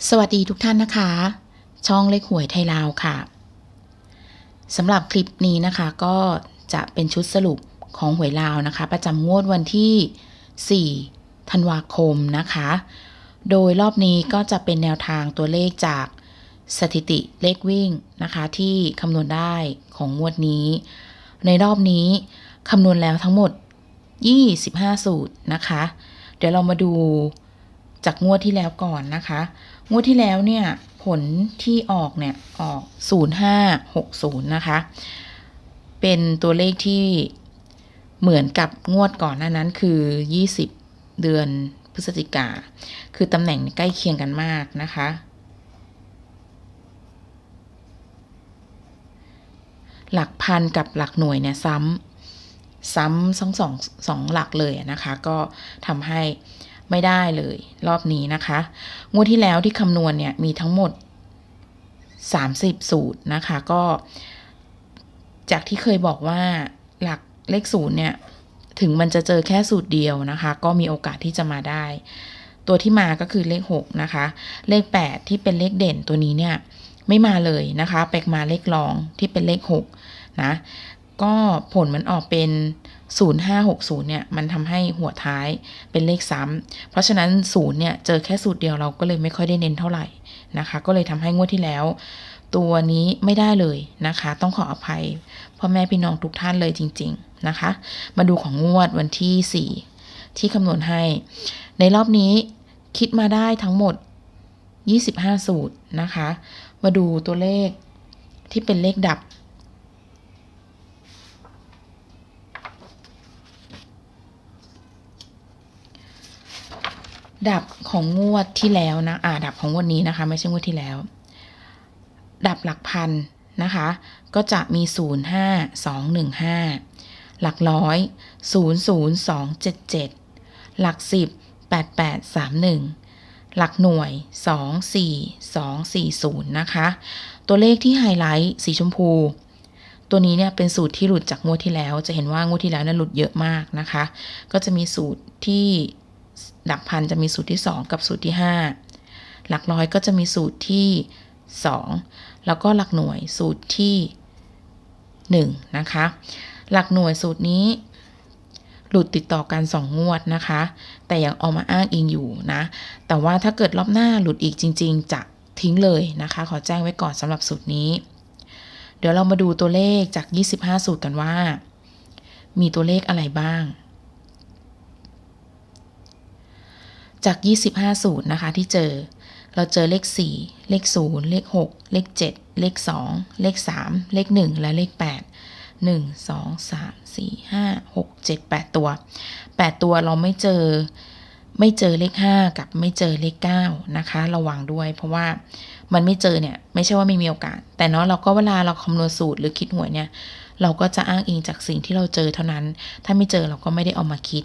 สวัสดีทุกท่านนะคะช่องเลขหวยไทยลาวค่ะสำหรับคลิปนี้นะคะก็จะเป็นชุดสรุปของหวยลาวนะคะประจำงวดวันที่4ธันวาคมนะคะโดยรอบนี้ก็จะเป็นแนวทางตัวเลขจากสถิติเลขวิ่งนะคะที่คำนวณได้ของงวดนี้ในรอบนี้คำนวณแล้วทั้งหมด25สูตรนะคะเดี๋ยวเรามาดูจากงวดที่แล้วก่อนนะคะงวดที่แล้วเนี่ยผลที่ออกเนี่ยออก0560นะคะเป็นตัวเลขที่เหมือนกับงวดก่อนหน้านั้นคือ20เดือนพฤศจิกาคือตำแหน่งใกล้เคียงกันมากนะคะหลักพันกับหลักหน่วยเนี่ยซ้ำทั้งสองหลักเลยนะคะก็ทำให้ไม่ได้เลยรอบนี้นะคะงวดที่แล้วที่คำนวณเนี่ยมีทั้งหมด30สูตรนะคะก็จากที่เคยบอกว่าหลักเลขศูนย์เนี่ยถึงมันจะเจอแค่สูตรเดียวนะคะก็มีโอกาสที่จะมาได้ตัวที่มาก็คือเลข6นะคะเลข8ที่เป็นเลขเด่นตัวนี้เนี่ยไม่มาเลยนะคะไปมาเลขรองที่เป็นเลข6นะก็ผลมันออกเป็น0560เนี่ยมันทำให้หัวท้ายเป็นเลขซ้ำเพราะฉะนั้น0เนี่ยเจอแค่สูตรเดียวเราก็เลยไม่ค่อยได้เน้นเท่าไหร่นะคะก็เลยทำให้งวดที่แล้วตัวนี้ไม่ได้เลยนะคะต้องขออภัยพ่อแม่พี่น้องทุกท่านเลยจริงๆนะคะมาดูของงวดวันที่4ที่คำนวณให้ในรอบนี้คิดมาได้ทั้งหมด25สูตรนะคะมาดูตัวเลขที่เป็นเลขดับดับของงวดที่แล้วนะดับของงวดนี้นะคะไม่ใช่งวดที่แล้วดับหลักพันนะคะก็จะมี05215หลักร้อย00277หลัก108831หลักหน่วย24240นะคะตัวเลขที่ไฮไลท์สีชมพูตัวนี้เนี่ยเป็นสูตรที่หลุดจากงวดที่แล้วจะเห็นว่างวดที่แล้วนั้นหลุดเยอะมากนะคะก็จะมีสูตรที่หลักพันจะมีสูตรที่2กับสูตรที่5หลักร้อยก็จะมีสูตรที่2แล้วก็หลักหน่วยสูตรที่1นะคะหลักหน่วยสูตรนี้หลุดติดต่อกัน2งวดนะคะแต่ยังเอามาอ้างอิงอยู่นะแต่ว่าถ้าเกิดรอบหน้าหลุดอีกจริงๆจะทิ้งเลยนะคะขอแจ้งไว้ก่อนสำหรับสูตรนี้เดี๋ยวเรามาดูตัวเลขจาก25สูตรกันว่ามีตัวเลขอะไรบ้างจาก25สูตรนะคะที่เราเจอเลข4เลข0เลข6เลข7เลข2เลข3เลข1และเลข8 1 2 3 4 5 6 7 8ตัวเราไม่เจอเลข5กับไม่เจอเลข9นะคะระวังด้วยเพราะว่ามันไม่เจอเนี่ยไม่ใช่ว่าไม่มีโอกาสแต่เนาะเราก็เวลาเราคำนวณสูตรหรือคิดหวยเนี่ยเราก็จะอ้างอิงจากสิ่งที่เราเจอเท่านั้นถ้าไม่เจอเราก็ไม่ได้เอามาคิด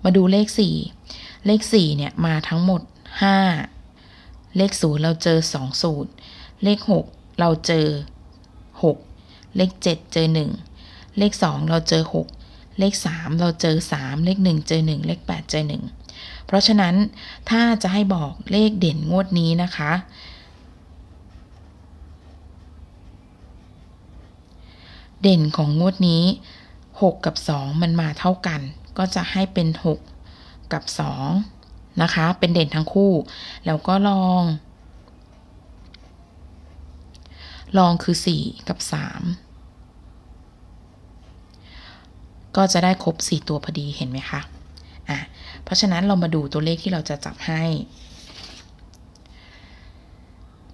มาดูเลข4เลข4เนี่ยมาทั้งหมด5เลข0เราเจอ2สูตรเลข6เราเจอ6เลข7เจอ1เลข2เราเจอ6เลข3เราเจอ3เลข1เจอ1เลข8เจอ1เพราะฉะนั้นถ้าจะให้บอกเลขเด่นงวดนี้นะคะเด่นของงวดนี้6กับ2มันมาเท่ากันก็จะให้เป็น6กับ2นะคะเป็นเด่นทั้งคู่แล้วก็ลองคือ4กับ3ก็จะได้ครบ4ตัวพอดีเห็นไหมคะเพราะฉะนั้นเรามาดูตัวเลขที่เราจะจับให้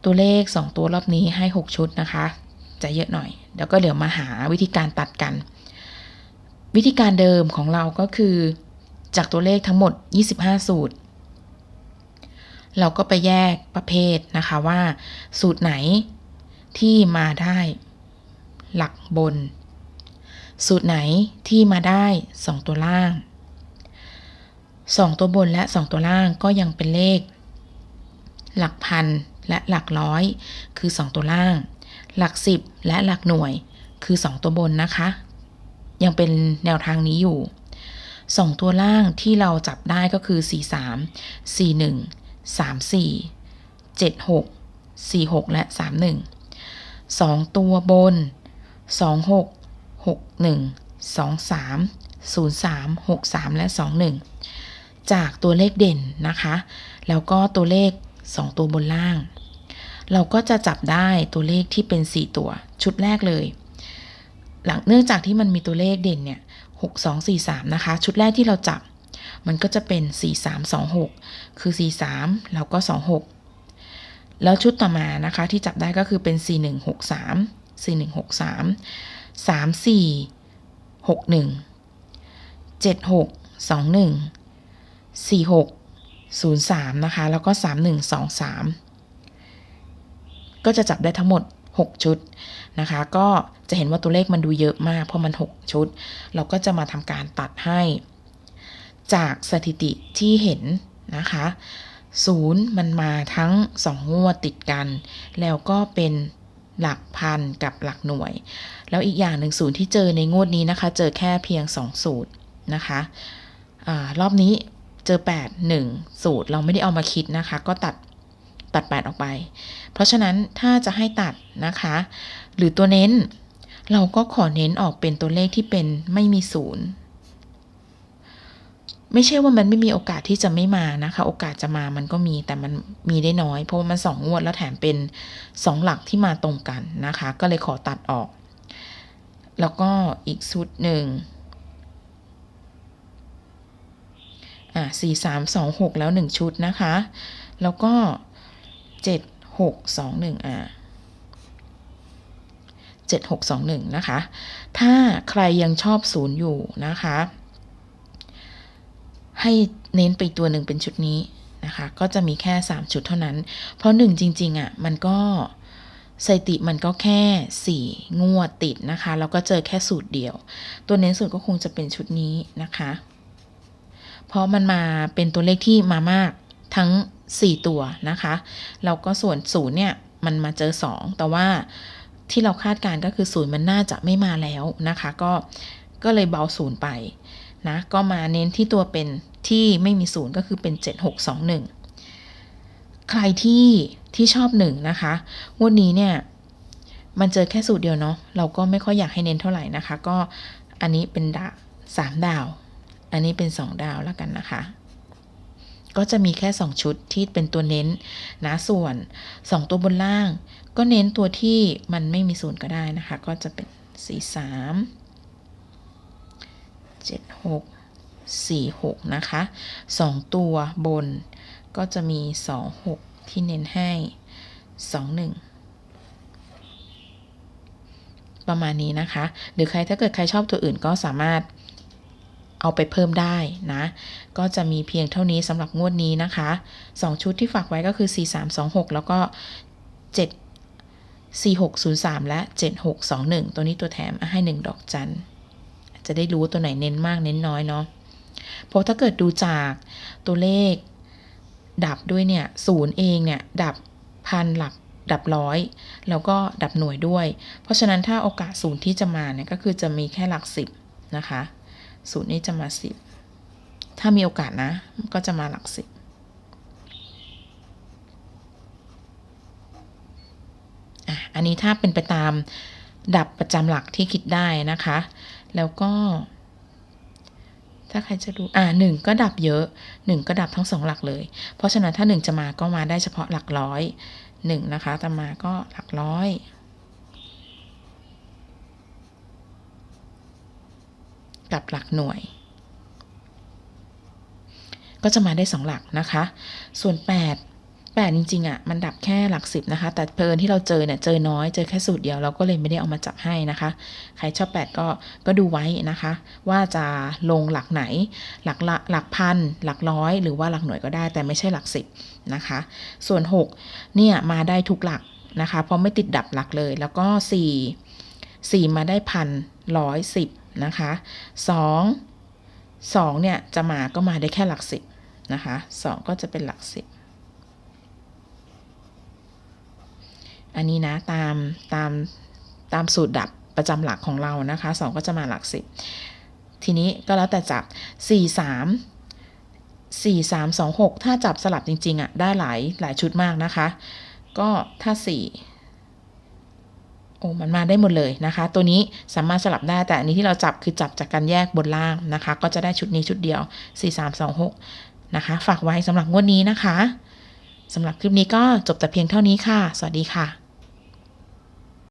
ตัวเลข2ตัวรอบนี้ให้6ชุดนะคะจะเยอะหน่อยแล้วก็เดี๋ยวมาหาวิธีการตัดกันวิธีการเดิมของเราก็คือจากตัวเลขทั้งหมด25สูตรเราก็ไปแยกประเภทนะคะว่าสูตรไหนที่มาได้หลักบนสูตรไหนที่มาได้2ตัวล่าง2ตัวบนและ2ตัวล่างก็ยังเป็นเลขหลักพันและหลักร้อยคือ2ตัวล่างหลัก10และหลักหน่วยคือ2ตัวบนนะคะยังเป็นแนวทางนี้อยู่2ตัวล่างที่เราจับได้ก็คือ43 41 34 76 46และ31 2ตัวบน26 61 23 03 63และ21จากตัวเลขเด่นนะคะแล้วก็ตัวเลข2ตัวบนล่างเราก็จะจับได้ตัวเลขที่เป็น4ตัวชุดแรกเลยเนื่องจากที่มันมีตัวเลขเด่นเนี่ย6 2 4 3นะคะชุดแรกที่เราจับมันก็จะเป็น4 3 2 6คือ43แล้วก็26แล้วชุดต่อมานะคะที่จับได้ก็คือเป็น4 1 6 3 4 1 6 3 3 4 6 1 7 6 2 1 4 6 0 3นะคะแล้วก็3 1 2 3ก็จะจับได้ทั้งหมด6ชุดนะคะก็จะเห็นว่าตัวเลขมันดูเยอะมากเพราะมัน6ชุดเราก็จะมาทำการตัดให้จากสถิติที่เห็นนะคะ0มันมาทั้ง2งวดติดกันแล้วก็เป็นหลักพันกับหลักหน่วยแล้วอีกอย่างหนึ่ง0ที่เจอในงวดนี้นะคะเจอแค่เพียง2สูตรนะคะรอบนี้เจอ8 1สูตรเราไม่ได้เอามาคิดนะคะก็ตัด8ออกไปเพราะฉะนั้นถ้าจะให้ตัดนะคะหรือตัวเน้นเราก็ขอเน้นออกเป็นตัวเลขที่เป็นไม่มีศูนย์ไม่ใช่ว่ามันไม่มีโอกาสที่จะไม่มานะคะโอกาสจะมามันก็มีแต่มันมีได้น้อยเพราะว่ามัน2งวดแล้วแถมเป็น2หลักที่มาตรงกันนะคะก็เลยขอตัดออกแล้วก็อีกชุดหนึ่ง4 3 2 6แล้ว1ชุดนะคะแล้วก็7 6 2 1 7 6 2 1นะคะถ้าใครยังชอบ0อยู่นะคะให้เน้นไปตัวหนึ่งเป็นชุดนี้นะคะก็จะมีแค่3ชุดเท่านั้นเพราะ1จริงๆมันก็สถิติมันก็แค่4งวดติดนะคะแล้วก็เจอแค่สูตรเดียวตัวเน้นสุดก็คงจะเป็นชุดนี้นะคะเพราะมันมาเป็นตัวเลขที่มามากทั้ง4ตัวนะคะแล้วก็ส่วน0เนี่ยมันมาเจอ2แต่ว่าที่เราคาดการก็คือ0มันน่าจะไม่มาแล้วนะคะก็เลยเบา0ไปนะก็มาเน้นที่ตัวเป็นที่ไม่มี0ก็คือเป็น7 6 2 1ใครที่ชอบ1นะคะงวดนี้เนี่ยมันเจอแค่สูตรเดียวเนาะเราก็ไม่ค่อยอยากให้เน้นเท่าไหร่นะคะก็อันนี้เป็น3ดาวอันนี้เป็น2ดาวแล้วกันนะคะก็จะมีแค่2ชุดที่เป็นตัวเน้นนะส่วน2ตัวบนล่างก็เน้นตัวที่มันไม่มี0ก็ได้นะคะก็จะเป็น4 3 7 6 4 6นะคะ2ตัวบนก็จะมี2 6ที่เน้นให้2 1ประมาณนี้นะคะหรือถ้าเกิดใครชอบตัวอื่นก็สามารถเอาไปเพิ่มได้นะก็จะมีเพียงเท่านี้สำหรับงวดนี้นะคะ2ชุดที่ฝากไว้ก็คือ4 3 2 6แล้วก็7 4 6 0 3และ7 6 2 1ตัวนี้ตัวแถมให้1ดอกจันจะได้รู้ตัวไหนเน้นมากเน้นน้อยเนาะเพราะถ้าเกิดดูจากตัวเลขดับด้วยเนี่ย0เองเนี่ยดับพันหลักดับร้อยแล้วก็ดับหน่วยด้วยเพราะฉะนั้นถ้าโอกาส0ที่จะมาเนี่ยก็คือจะมีแค่หลัก10นะคะ0นี้จะมา10ถ้ามีโอกาสนะก็จะมาหลัก10อันนี้ถ้าเป็นไปตามดับประจำหลักที่คิดได้นะคะแล้วก็ถ้าใครจะดู1ก็ดับเยอะ1ก็ดับทั้ง2หลักเลยเพราะฉะนั้นถ้า1จะมาก็มาได้เฉพาะหลักร้อย1นะคะแต่มาก็หลักร้อยกับหลักหน่วยก็จะมาได้2หลักนะคะส่วน8จริงๆมันดับแค่หลัก10นะคะแต่เพลินที่เราเจอเนี่ยเจอน้อยเจอแค่สูตรเดียวเราก็เลยไม่ได้เอามาจับให้นะคะใครชอบ8ก็ดูไว้นะคะว่าจะลงหลักไหนหลักพันหลักร้อยหรือว่าหลักหน่วยก็ได้แต่ไม่ใช่หลัก10นะคะส่วน6เนี่ยมาได้ทุกหลักนะคะเพราะไม่ติดดับหลักเลยแล้วก็4มาได้1,110นะคะ2เนี่ยจะมาก็มาได้แค่หลัก10นะคะ2ก็จะเป็นหลัก10อันนี้นะตามสูตรดับประจำหลักของเรานะคะ2ก็จะมาหลัก10ทีนี้ก็แล้วแต่จับ4 3 4 3 2 6ถ้าจับสลับจริงๆได้หลายชุดมากนะคะก็ถ้ามันมาได้หมดเลยนะคะตัวนี้สามารถสลับได้แต่อันนี้ที่เราจับคือจับจากการแยกบนล่างนะคะก็จะได้ชุดนี้ชุดเดียว4 3 2 6นะคะฝากไว้สำหรับงวดนี้นะคะสำหรับคลิปนี้ก็จบแต่เพียงเท่านี้ค่ะสวัสดีค่ะ